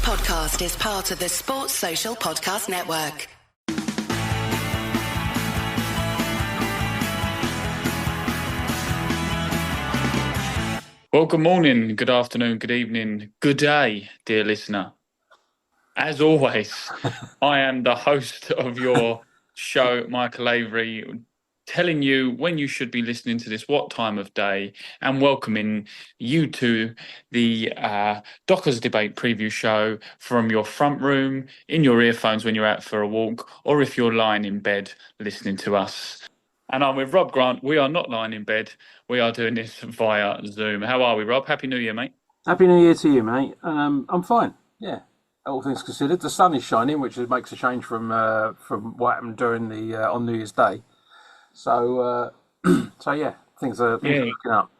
podcast is part of the Sports Social Podcast Network. Well, good morning, good afternoon, good evening, good day, dear listener. As always, I am the host of your show, Michael Avery, telling you when you should be listening to this, what time of day, and welcoming you to the Dockers Debate preview show from your front room, in your earphones when you're out for a walk, or if you're lying in bed listening to us. And I'm with Rob Grant. We are not lying in bed. We are doing this via Zoom. How are we, Rob? Happy New Year, mate. Happy New Year to you, mate. I'm fine. Yeah, all things considered, the sun is shining, which makes a change from what happened during the on New Year's Day. So yeah, things are looking up.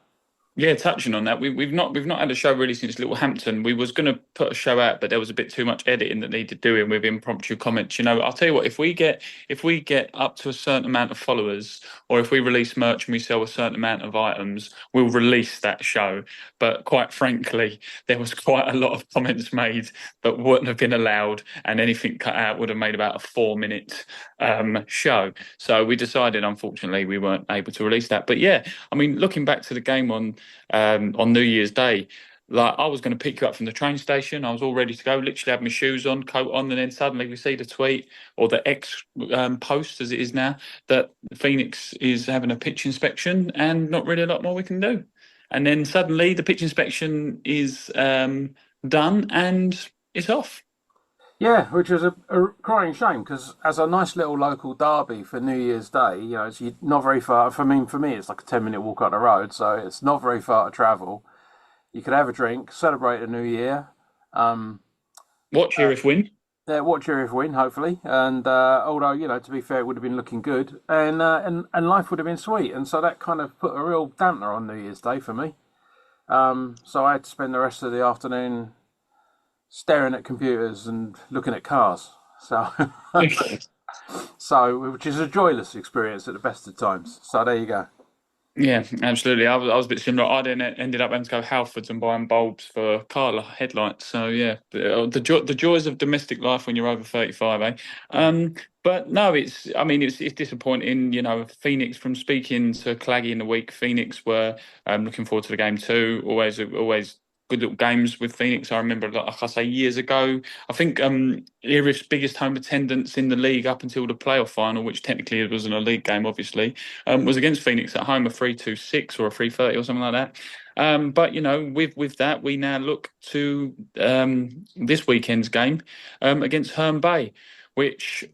Yeah, touching on that, we've not had a show really since Littlehampton. We was going to put a show out, but there was a bit too much editing that needed doing with impromptu comments. You know, I'll tell you what, if we get up to a certain amount of followers, or if we release merch and we sell a certain amount of items, we'll release that show. But quite frankly, there was quite a lot of comments made that wouldn't have been allowed, and anything cut out would have made about a 4-minute show. So we decided, unfortunately, we weren't able to release that. But yeah, I mean, looking back to the game on New Year's Day, like I was going to pick you up from the train station. I was all ready to go, literally had my shoes on, coat on, and then suddenly we see the tweet, or the X post as it is now, that Phoenix is having a pitch inspection and not really a lot more we can do. And then suddenly the pitch inspection is done and it's off. Yeah, which was a crying shame, because as a nice little local derby for New Year's Day, you know, it's not very far. For me, it's like a 10-minute walk up the road, so it's not very far to travel. You could have a drink, celebrate the New Year. Watch Erith win. Yeah, watch Erith win, hopefully. And although, you know, to be fair, it would have been looking good, and life would have been sweet. And so that kind of put a real dampener on New Year's Day for me. So I had to spend the rest of the afternoon staring at computers and looking at cars. So, which is a joyless experience at the best of times. So there you go. Yeah, absolutely. I was a bit similar. I then ended up having to go Halfords and buying bulbs for car headlights. So yeah, the joys of domestic life when you're over 35, eh? But no, it's disappointing. You know, Phoenix, from speaking to Claggy in the week, Phoenix were looking forward to the game too. Always good little games with Phoenix. I remember, like I say, years ago, I think Erith's biggest home attendance in the league up until the playoff final, which technically it wasn't a league game, obviously, was against Phoenix at home, a 3-2-6 or a 3-30 or something like that. But, you know, with that, we now look to this weekend's game against Herne Bay, which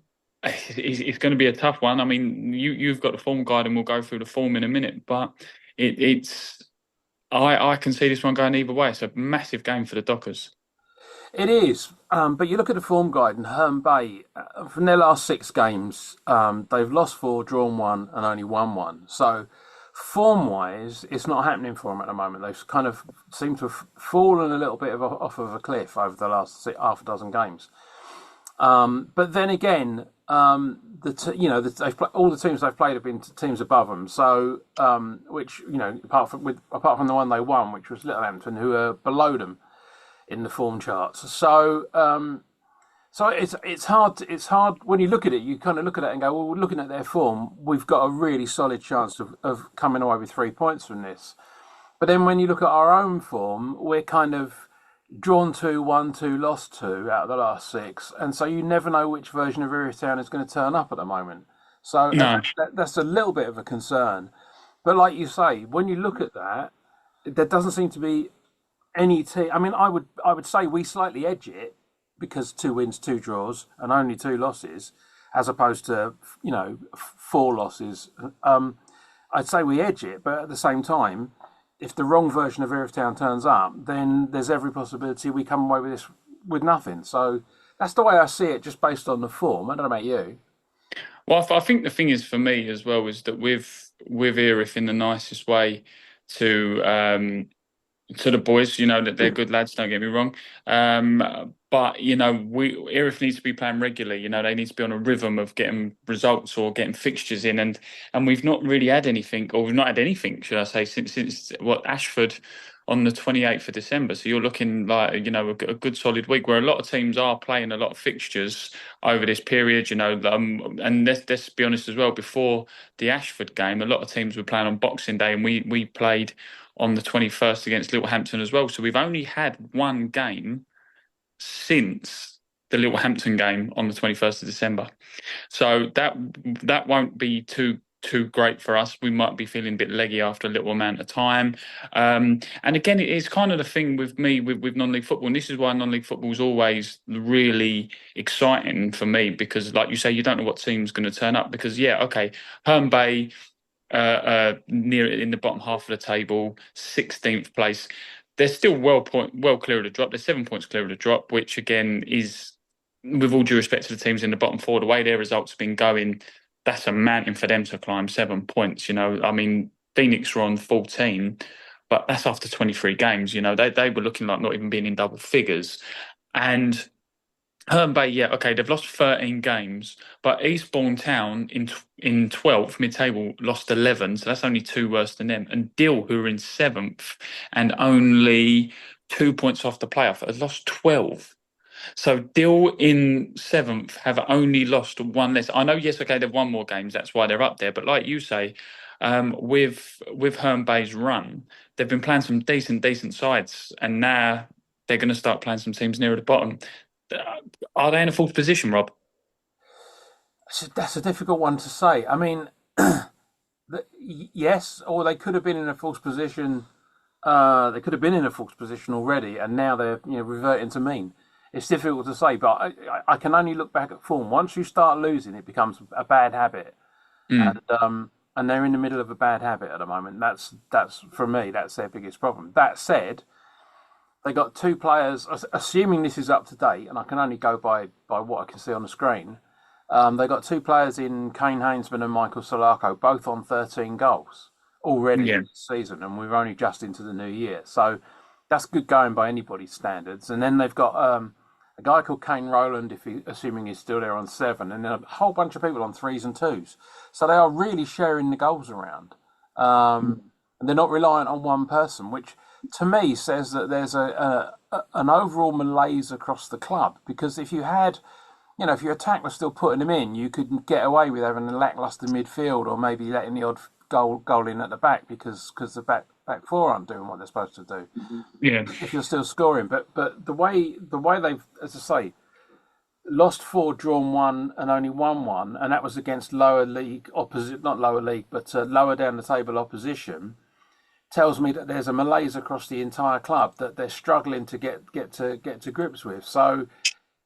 is going to be a tough one. I mean, you've got the form guide and we'll go through the form in a minute, but it's... I can see this one going either way. It's a massive game for the Dockers. It is, but you look at the form guide, and Herne Bay, from their last 6 games, they've lost 4, drawn 1, and only won 1. So form-wise, it's not happening for them at the moment. They've kind of seemed to have fallen a little bit off of a cliff over the last half a dozen games. But then again, all the teams they've played have been teams above them. So, which, you know, apart from the one they won, which was Littlehampton, who are below them in the form charts. So, it's hard when you look at it. You kind of look at it and go, well, looking at their form, we've got a really solid chance of coming away with 3 points from this. But then when you look at our own form, we're kind of drawn 2, won 2, lost 2 out of the last 6, and so you never know which version of Erith Town is going to turn up at the moment. So no. That's a little bit of a concern. But like you say, when you look at that, there doesn't seem to be any team. I mean, I would say we slightly edge it because 2 wins, 2 draws, and only 2 losses, as opposed to, you know, 4 losses. I'd say we edge it, but at the same time, if the wrong version of Erith Town turns up, then there's every possibility we come away with this with nothing. So that's the way I see it, just based on the form. I don't know about you. Well, I think the thing is, for me as well, is that with Erith, in the nicest way to the boys, you know, that they're good lads, don't get me wrong. But, you know, Erith needs to be playing regularly. You know, they need to be on a rhythm of getting results or getting fixtures in. And we've not really had anything, or we've not had anything, should I say, since Ashford on the 28th of December. So you're looking like, a good solid week where a lot of teams are playing a lot of fixtures over this period, and let's be honest as well, before the Ashford game, a lot of teams were playing on Boxing Day, and we played on the 21st against Littlehampton as well. So we've only had one game since the Littlehampton game on the 21st of December. So that won't be too great for us. We might be feeling a bit leggy after a little amount of time. And again, it is kind of the thing with me with non-league football. And this is why non-league football is always really exciting for me, because like you say, you don't know what team's going to turn up. Because Herne Bay, near in the bottom half of the table, 16th place. They're still well clear of the drop. They're 7 points clear of the drop, which again is, with all due respect to the teams in the bottom four, the way their results have been going, that's a mountain for them to climb. 7 points, I mean, Phoenix were on 14, but that's after 23 games. They were looking like not even being in double figures. And Herne Bay, they've lost 13 games, but Eastbourne Town in 12th mid-table lost 11, so that's only 2 worse than them. And Dill, who are in 7th and only 2 points off the playoff, has lost 12. So Dill in 7th have only lost 1 less. I know, they've won more games, that's why they're up there. But like you say, with Herne Bay's run, they've been playing some decent sides, and now they're going to start playing some teams nearer the bottom. Are they in a false position, Rob? That's a difficult one to say. I mean, yes, or they could have been in a false position. They could have been in a false position already, and now they're reverting to mean. It's difficult to say, but I can only look back at form. Once you start losing, it becomes a bad habit, and they're in the middle of a bad habit at the moment. That's for me, that's their biggest problem. That said, they got 2 players, assuming this is up to date, and I can only go by what I can see on the screen. They got 2 players in Kane Hainsman and Michael Solako, both on 13 goals already this season, and we're only just into the new year. So that's good going by anybody's standards. And then they've got a guy called Kane Rowland, assuming he's still there, on 7, and then a whole bunch of people on 3s and 2s. So they are really sharing the goals around. And they're not reliant on one person, which to me says that there's an overall malaise across the club. Because if you had, if your attack was still putting them in, you could get away with having a lacklustre midfield, or maybe letting the odd goal in at the back because the back four aren't doing what they're supposed to do. Yeah. If you're still scoring, but the way they've, as I say, lost 4, drawn 1, and only won 1, and that was against lower league opposite, not lower league, but lower down the table opposition, tells me that there's a malaise across the entire club that they're struggling to get to grips with. So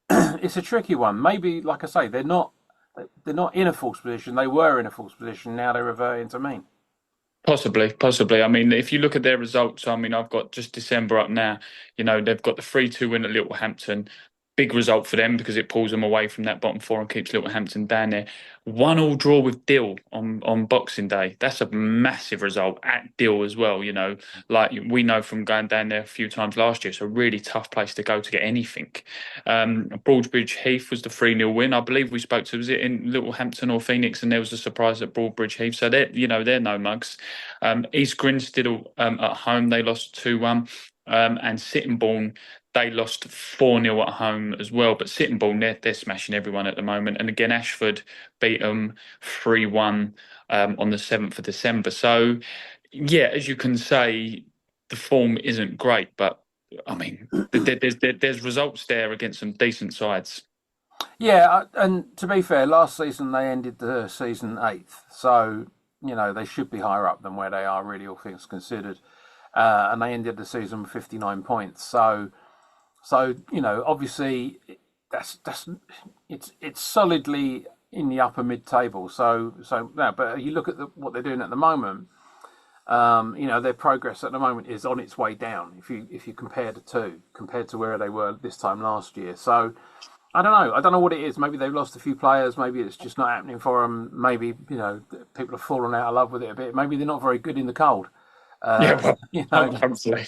it's a tricky one. Maybe, like I say, they're not in a false position. They were in a false position. Now they're reverting to mean. Possibly. I mean, if you look at their results, I mean, I've got just December up now. They've got the 3-2 win at Littlehampton. Big result for them because it pulls them away from that bottom 4 and keeps Littlehampton down there. 1-1 draw with Dill on Boxing Day. That's a massive result at Dill as well. Like we know from going down there a few times last year, it's a really tough place to go to get anything. Broadbridge Heath was the 3-0 win. I believe we spoke to, was it in Littlehampton or Phoenix, and there was a surprise at Broadbridge Heath. So they're no mugs. East Grinstead at home, they lost 2-1. And Sittingbourne, they lost 4-0 at home as well. But Sittingbourne, they're smashing everyone at the moment. And again, Ashford beat them 3-1 on the 7th of December. So, as you can say, the form isn't great. But, I mean, there's results there against some decent sides. Yeah, and to be fair, last season they ended the season 8th. So, they should be higher up than where they are, really, all things considered. And they ended the season with 59 points. So obviously it's solidly in the upper mid-table. So but you look at what they're doing at the moment. Their progress at the moment is on its way down. If you compare the two compared to where they were this time last year. So I don't know what it is. Maybe they've lost a few players. Maybe it's just not happening for them. Maybe people have fallen out of love with it a bit. Maybe they're not very good in the cold. Hopefully.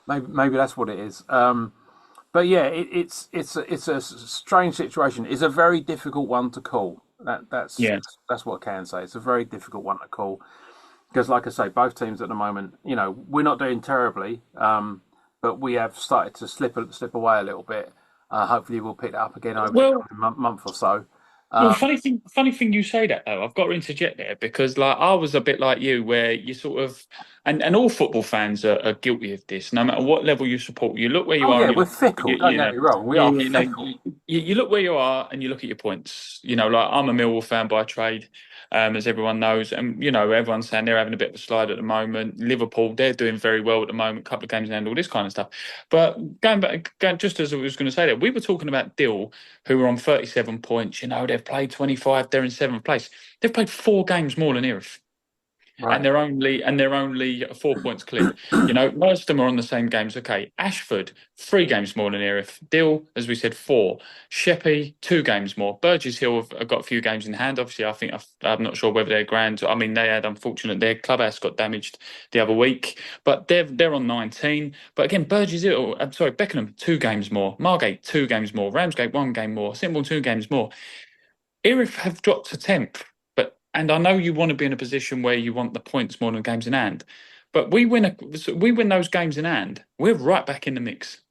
Maybe that's what it is. But it's a strange situation. It's a very difficult one to call. That's what I can say. It's a very difficult one to call. Because, like I say, both teams at the moment, we're not doing terribly, but we have started to slip away a little bit. Hopefully, we'll pick that up again over the Well, coming month or so. Well, Um, funny thing you say that though. I've got to interject there because, like, I was a bit like you, where you sort of, and all football fans are guilty of this. No matter what level you support, you look where you oh are, yeah, and you we're look, fickle. Don't you get know, me wrong, we are you know, fickle. you look where you are, and you look at your points. Like I'm a Millwall fan by trade, as everyone knows, and everyone's saying they're having a bit of a slide at the moment. Liverpool, they're doing very well at the moment, couple of games in hand, all this kind of stuff. But just as I was going to say that, we were talking about Dill, who were on 37 points. They've played 25. They're in seventh place. They've played 4 games more than Erith, and Right. they're only 4 points clear. Most of them are on the same games. Okay, Ashford 3 games more than Erith. Dill, as we said, 4. Sheppey 2 games more. Burgess Hill have got a few games in hand. Obviously, I'm not sure whether they're grand. I mean, they had unfortunate their clubhouse got damaged the other week, but they're on 19. But again, Burgess Hill, I'm sorry, Beckenham 2 games more. Margate 2 games more. Ramsgate 1 game more. Simple 2 games more. Erith have dropped to 10th, and I know you want to be in a position where you want the points more than games in hand, but we win those games in hand, we're right back in the mix.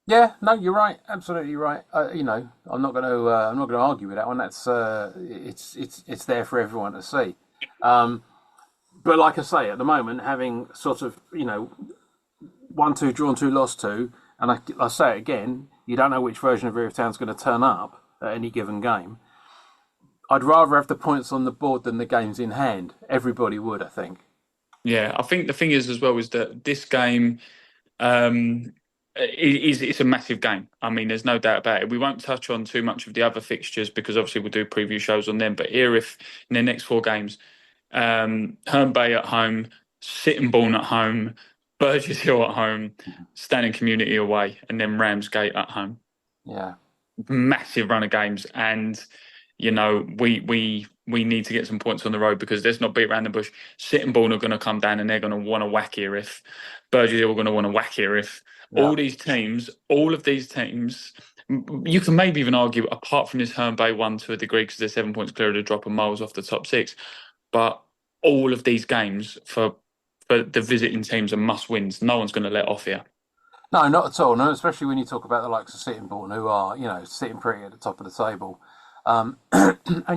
Yeah, no, you're right. Absolutely right. I'm not going to argue with that one. That's it's there for everyone to see. Um, but like I say, at the moment, having sort of 1-2 drawn, 2 lost 2, and I say it again, you don't know which version of Erith Town's going to turn up at any given game. I'd rather have the points on the board than the games in hand. Everybody would, I think. Yeah, I think the thing is as well is that this game um, it's a massive game. I mean, there's no doubt about it. We won't touch on too much of the other fixtures because obviously we'll do preview shows on them. But Erith in their next 4 games, Herne Bay at home, Sittingbourne at home, Burgess Hill at home, Stanning Community away, and then Ramsgate at home. Yeah. Massive run of games, and we need to get some points on the road because let's not beat around the bush. Sittingbourne are going to come down and they're going to want to whack Erith. Burgess Hill are going to want to whack Erith. Yeah. All of these teams, you can maybe even argue, apart from this Herne Bay one to a degree because they're 7 points clear of the drop of miles off the top 6, but all of these games for the visiting teams are must wins. No one's going to let off here. No, not at all. No, especially when you talk about the likes of Sittingbourne, who are sitting pretty at the top of the table. And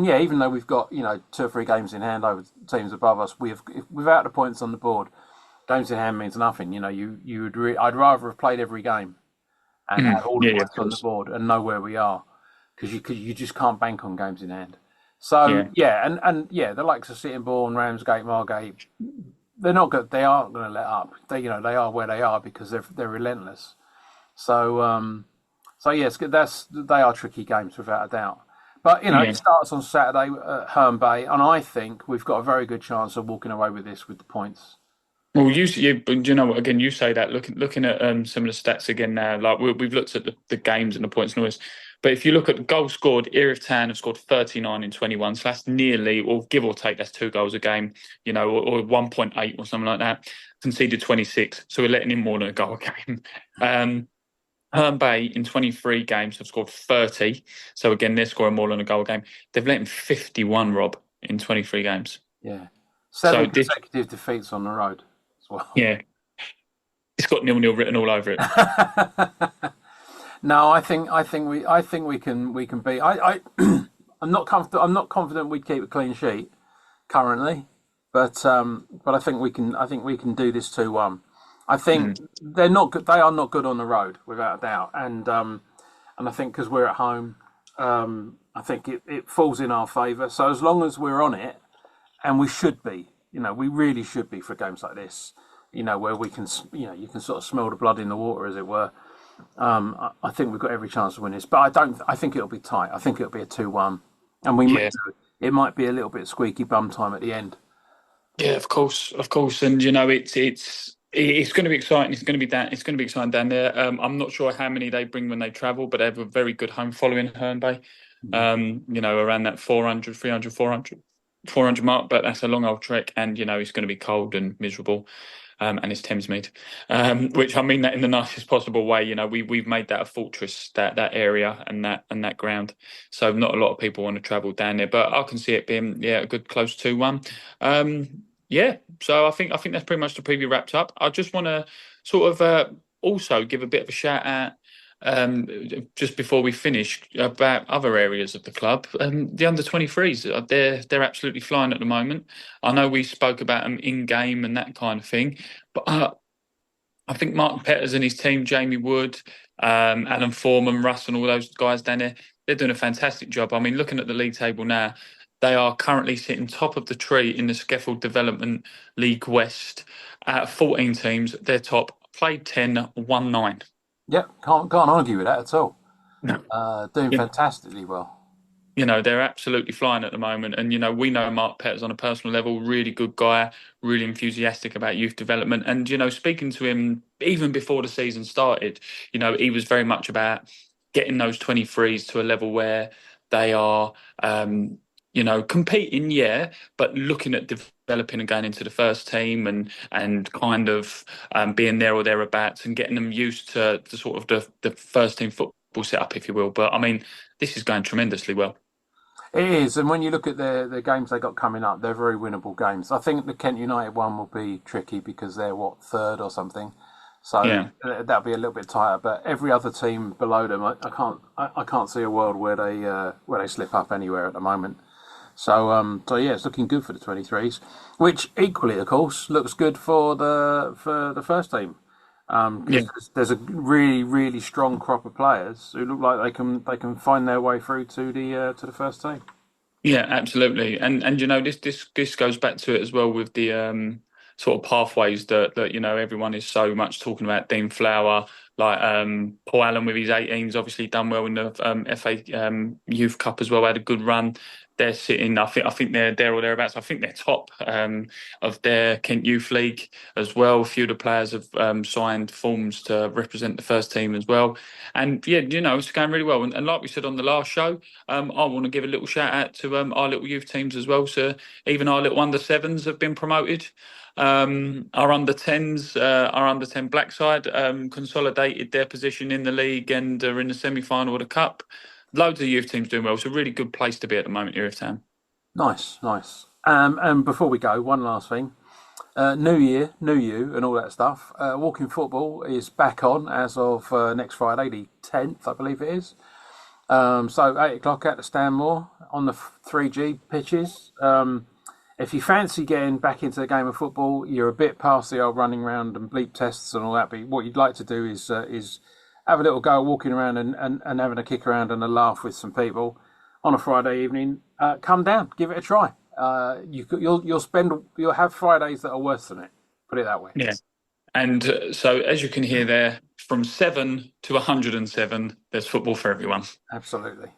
yeah, even though we've got 2 or 3 games in hand over teams above us, without the points on the board, games in hand means nothing. I'd rather have played every game and have all the Yeah, of points on the course. board and know where we are, because you just can't bank on games in hand. So Yeah. yeah, and yeah, the likes of Sittingbourne, Ramsgate, Margate, they're not good. They aren't going to let up. They are where they are because they're relentless. So yes, they are tricky games without a doubt. But Yeah. it starts on Saturday at Herne Bay, and I think we've got a very good chance of walking away with this with the points. Well, but you know what? Again, you say that looking at some of the stats again now. Like we've looked at the games and the points and all this, but if you look at the goals scored, Erith Town have scored 39 in 21, so that's nearly, or give or take, that's 2 goals a game. Or 1.8 or something like that. Conceded 26, so we're letting in more than a goal a game. Herne Bay in 23 games have scored 30, so again they're scoring more than a goal a game. They've let in 51, Rob, in 23 games. Yeah, So 7 consecutive defeats on the road as well. yeah, it's got 0-0 written all over it. No, I think we can beat. I'm not comfortable. I'm not confident we'd keep a clean sheet currently, but I think we can do this 2-1. I think they're not good. They are not good on the road, without a doubt. And I think because we're at home, I think it falls in our favour. So as long as we're on it, and we should be, we really should be for games like this, where we can, you can sort of smell the blood in the water, as it were. I think we've got every chance to win this, but I don't. I think it'll be tight. I think it'll be a 2-1, and Yeah. it might be a little bit squeaky bum time at the end. Yeah, of course, and it's going to be exciting. It's going to be down. It's going to be exciting down there. I'm not sure how many they bring when they travel, but they have a very good home following Herne Bay. Around that 400, 300, 400 mark, but that's a long old trek, and it's going to be cold and miserable. And it's Thamesmead, which I mean that in the nicest possible way. We've made that a fortress, that area and that ground. So not a lot of people want to travel down there, but I can see it being a good close 2-1. Yeah, so I think that's pretty much the preview wrapped up. I just want to sort of also give a bit of a shout out just before we finish about other areas of the club. The under-23s, they're absolutely flying at the moment. I know we spoke about them in game and that kind of thing, but I think Mark Petters and his team, Jamie Wood, Alan Foreman, Russ, and all those guys down there, they're doing a fantastic job. I mean, looking at the league table now, they are currently sitting top of the tree in the Scaffold Development League West. Out of 14 teams, they're top. Played 10, won 9. Yep, can't argue with that at all. No. Doing fantastically well. They're absolutely flying at the moment. And, we know Mark Petters on a personal level, really good guy, really enthusiastic about youth development. And, speaking to him even before the season started, he was very much about getting those 23s to a level where they are, competing, yeah, but looking at developing and going into the first team and kind of being there or thereabouts and getting them used to sort of the first team football setup, if you will. But, I mean, this is going tremendously well. It is, and when you look at the games they got coming up, they're very winnable games. I think the Kent United one will be tricky because they're third or something, so Yeah. That'll be a little bit tighter. But every other team below them, I can't see a world where they slip up anywhere at the moment. So yeah, it's looking good for the 23s, which equally, of course, looks good for the first team. There's a really, really strong crop of players who look like they can find their way through to the first team. Yeah, absolutely. And this goes back to it as well with the sort of pathways that everyone is so much talking about. Dean Flower, like Paul Allen with his 18s, obviously done well in the FA Youth Cup as well. Had a good run. They're sitting. I think they're there or thereabouts. I think they're top of their Kent Youth League as well. A few of the players have signed forms to represent the first team as well. And yeah, it's going really well. And like we said on the last show, I want to give a little shout out to our little youth teams as well. So even our little under sevens have been promoted. Our under 10s, our under 10 black side consolidated their position in the league and are in the semi-final of the cup. Loads of youth teams doing well. It's a really good place to be at the moment, Erith Town. Nice. And before we go, one last thing. New year, new you, and all that stuff. Walking football is back on as of next Friday, the 10th, I believe it is. So 8 o'clock at the Stanmore on the 3G pitches. If you fancy getting back into the game of football, you're a bit past the old running around and bleep tests and all that. But what you'd like to do is have a little go walking around and having a kick around and a laugh with some people on a Friday evening. Come down, give it a try. You'll have Fridays that are worse than it. Put it that way. Yeah. And so, as you can hear there, from 7 to 107, there's football for everyone. Absolutely.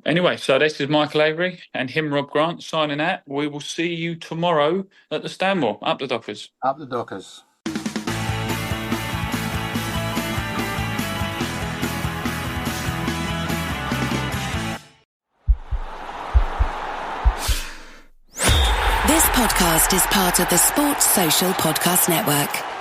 Anyway, so this is Michael Avery and him, Rob Grant, signing out. We will see you tomorrow at the Stanmore. Up the Dockers. Up the Dockers. This podcast is part of the Sports Social Podcast Network.